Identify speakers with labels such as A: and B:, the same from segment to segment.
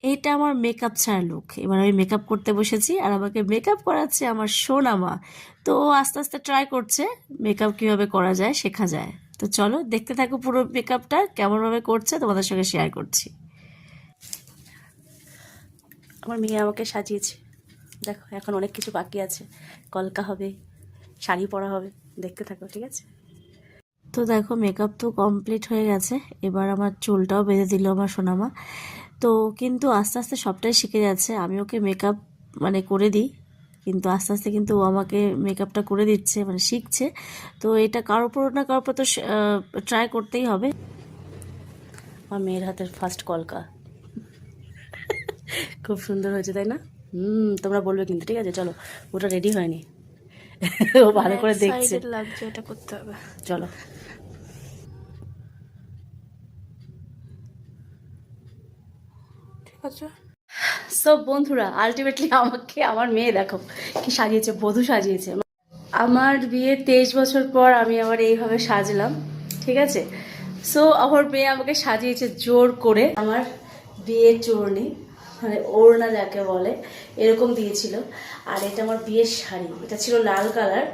A: এইটা আমার মেকআপ ছাড়া লুক। এবার আমি মেকআপ করতে বসেছি আর আমাকে মেকআপ করাচ্ছে আমার সোনা মা। তো ও আস্তে আস্তে ট্রাই করছে মেকআপ কিভাবে করা যায়, শেখা যায়। তো চলো দেখতে থাকো পুরো মেকআপটা কেমনভাবে করছে, তোমাদের সঙ্গে শেয়ার করছি। আমার মেয়ে আমাকে সাজিয়েছে, দেখো এখন অনেক কিছু বাকি আছে, কলকা হবে, শাড়ি পরা হবে, দেখতে থাকো ঠিক আছে। তো দেখো মেকআপ তো কমপ্লিট হয়ে গেছে, এবার আমার চুলটাও বেঁধে দিল আমার সোনামা। তো কিন্তু আস্তে আস্তে সবটাই শিখে যাচ্ছে, আমি ওকে মেকআপ মানে করে দিই, কিন্তু আস্তে আস্তে কিন্তু ও আমাকে মেকআপটা করে দিচ্ছে, মানে শিখছে। তো এটা কারোর উপর না কারোর উপর তো ট্রাই করতেই হবে। আমার মেয়ের হাতের ফার্স্ট কলকা খুব সুন্দর হয়েছে তাই না? তোমরা বলবে কিন্তু, ঠিক আছে চলো, ওটা রেডি হয়নি ও ভালো করে দেখছে,
B: লাগছে এটা করতে হবে,
A: চলো।
B: ঠিক আছে।
A: সব বন্ধুরা আলটিমেটলি আমাকে আমার মেয়ে দেখো কি সাজিয়েছে, বধূ সাজিয়েছে। আমার বিয়ে 23 বছর পর আমি আবার এইভাবে সাজলাম, ঠিক আছে। সো আমার মেয়ে আমাকে সাজিয়েছে জোর করে, আমার বিয়ের চূড়নি মানে ওড়না যাকে বলে এরকম দিয়েছিল। আর এটা আমার বিয়ের শাড়ি, এটা ছিল লাল কালার,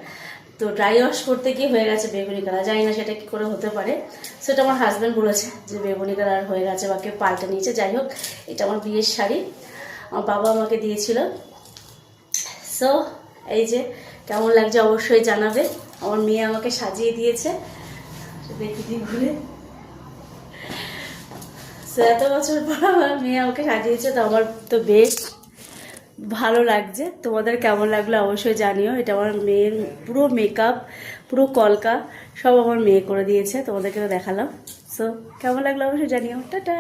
A: তো ড্রাই ওয়াশ করতে গিয়ে হয়ে গেছে বেগুনি কালার, জানি না সেটা কি করে হতে পারে। সেটা আমার হাজব্যান্ড বলেছে যে বেগুনি কালার হয়ে গেছে বা কেউ পাল্টে নিয়েছে, যাই হোক এটা আমার বিয়ের শাড়ি, আমার বাবা আমাকে দিয়েছিল। সো এই যে কেমন লাগছে অবশ্যই জানাবে, আমার মেয়ে আমাকে সাজিয়ে দিয়েছে, দেখি দিই ঘুরে। এত বছর পর আমার মেয়ে আমাকে সাজিয়েছে, তো আমার তো বেশ ভালো লাগছে। তোমাদের কেমন লাগলো অবশ্যই জানিও। এটা আমার মেয়ের পুরো মেকআপ, পুরো কলকা সব আমার মেয়ে করে দিয়েছে, তোমাদেরকে তো দেখালাম। সো কেমন লাগলো অবশ্যই জানিও। টাটা।